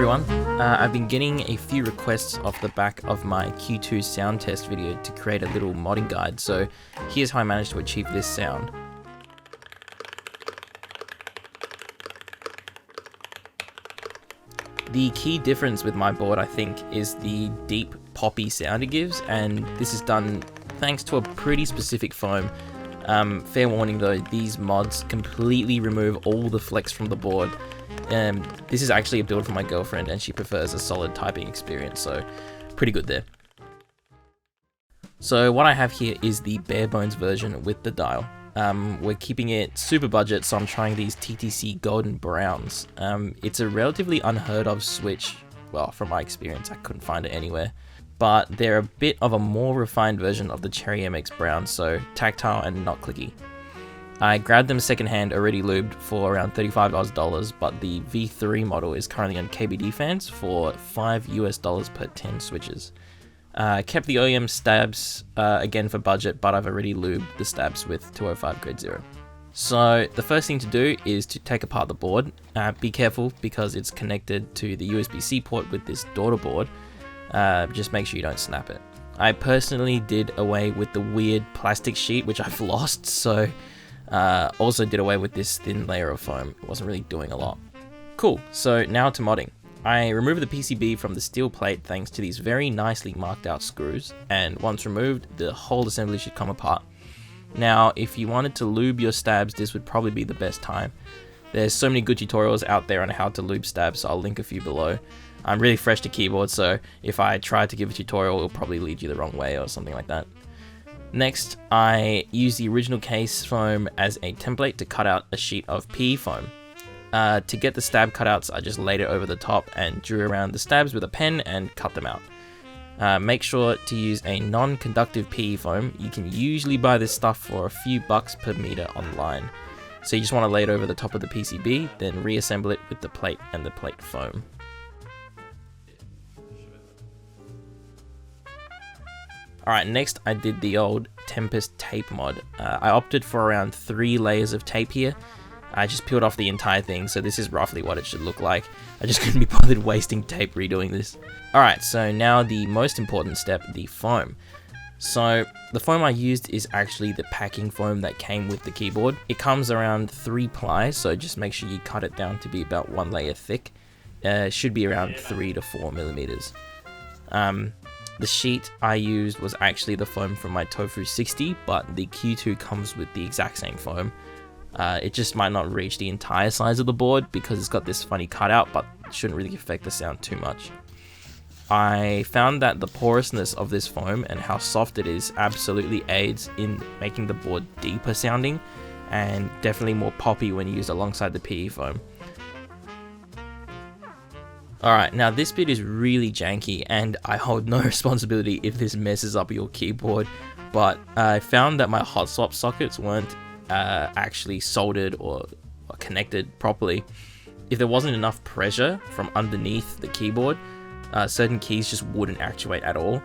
everyone, I've been getting a few requests off the back of my Q2 sound test video to create a little modding guide, so here's how I managed to achieve this sound. The key difference with my board, I think, is the deep poppy sound it gives, and this is done thanks to a pretty specific foam. Fair warning though, these mods completely remove all the flex from the board. This is actually a build for my girlfriend and she prefers a solid typing experience, so pretty good there. So what I have here is the bare bones version with the dial. We're keeping it super budget, so I'm trying these TTC golden browns. It's a relatively unheard of switch. Well, from my experience, I couldn't find it anywhere. But they're a bit of a more refined version of the Cherry MX brown, so tactile and not clicky. I grabbed them secondhand, already lubed, for around $35 but the V3 model is currently on KBD Fans for $5 US per 10 switches. Kept the OEM stabs again for budget, but I've already lubed the stabs with 205 grade 0. So the first thing to do is to take apart the board. Be careful because it's connected to the USB-C port with this daughter board. Just make sure you don't snap it. I personally did away with the weird plastic sheet which I've lost, so also did away with this thin layer of foam. It wasn't really doing a lot. Cool, so now to modding. I removed the PCB from the steel plate thanks to these very nicely marked out screws, and once removed, the whole assembly should come apart. Now, if you wanted to lube your stabs, this would probably be the best time. There's so many good tutorials out there on how to lube stabs, so I'll link a few below. I'm really fresh to keyboard, so if I try to give a tutorial, it'll probably lead you the wrong way or something like that. Next, I used the original case foam as a template to cut out a sheet of PE foam. To get the stab cutouts, I just laid it over the top and drew around the stabs with a pen and cut them out. Make sure to use a non-conductive PE foam. You can usually buy this stuff for a few bucks per meter online. So you just want to lay it over the top of the PCB, then reassemble it with the plate and the plate foam. Alright, next I did the old Tempest Tape Mod. I opted for around 3 layers of tape here. I just peeled off the entire thing, so this is roughly what it should look like. I just couldn't be bothered wasting tape redoing this. Alright, so now the most important step, the foam. So the foam I used is actually the packing foam that came with the keyboard. It comes around 3 ply, so just make sure you cut it down to be about 1 layer thick. It should be around 3 to 4 millimeters. The sheet I used was actually the foam from my Tofu 60, but the Q2 comes with the exact same foam. It just might not reach the entire size of the board because it's got this funny cutout, but it shouldn't really affect the sound too much. I found that the porousness of this foam and how soft it is absolutely aids in making the board deeper sounding and definitely more poppy when used alongside the PE foam. Alright, now this bit is really janky and I hold no responsibility if this messes up your keyboard, but I found that my hot swap sockets weren't actually soldered or connected properly. If there wasn't enough pressure from underneath the keyboard, certain keys just wouldn't actuate at all.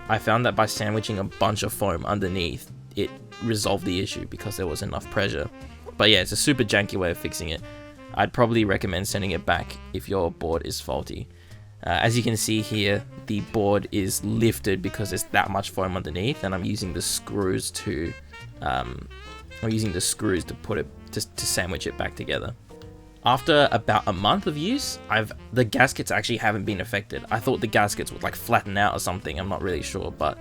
I found that by sandwiching a bunch of foam underneath, it resolved the issue because there was enough pressure. But yeah, it's a super janky way of fixing it. I'd probably recommend sending it back if your board is faulty. As you can see here, the board is lifted because there's that much foam underneath, and I'm using the screws to put it to sandwich it back together. After about a month of use, the gaskets actually haven't been affected. I thought the gaskets would like flatten out or something. I'm not really sure, but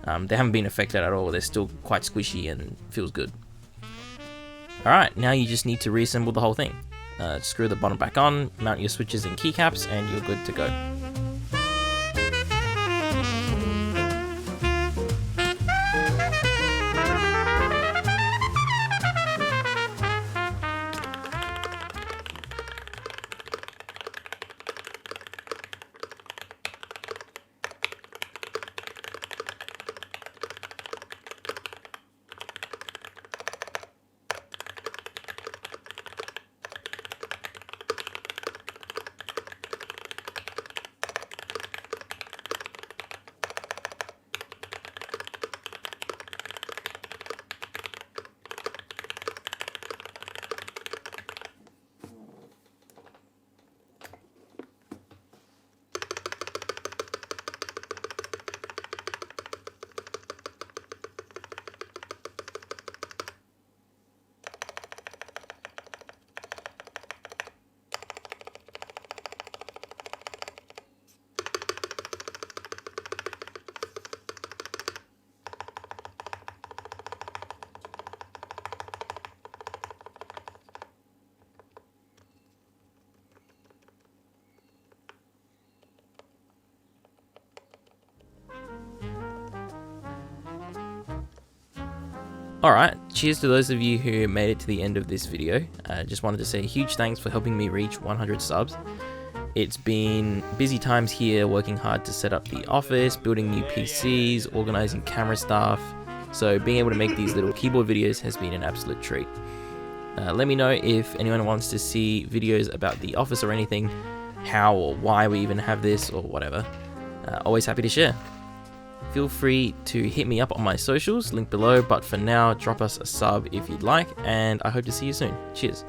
they haven't been affected at all. They're still quite squishy and feels good. All right, now you just need to reassemble the whole thing. Screw the bottom back on, mount your switches and keycaps, and you're good to go. Alright, cheers to those of you who made it to the end of this video. Just wanted to say a huge thanks for helping me reach 100 subs. It's been busy times here, working hard to set up the office, building new PCs, organising camera stuff, so being able to make these little keyboard videos has been an absolute treat. Let me know if anyone wants to see videos about the office or anything, how or why we even have this or whatever. Always happy to share. Feel free to hit me up on my socials, link below, but for now, drop us a sub if you'd like, and I hope to see you soon. Cheers.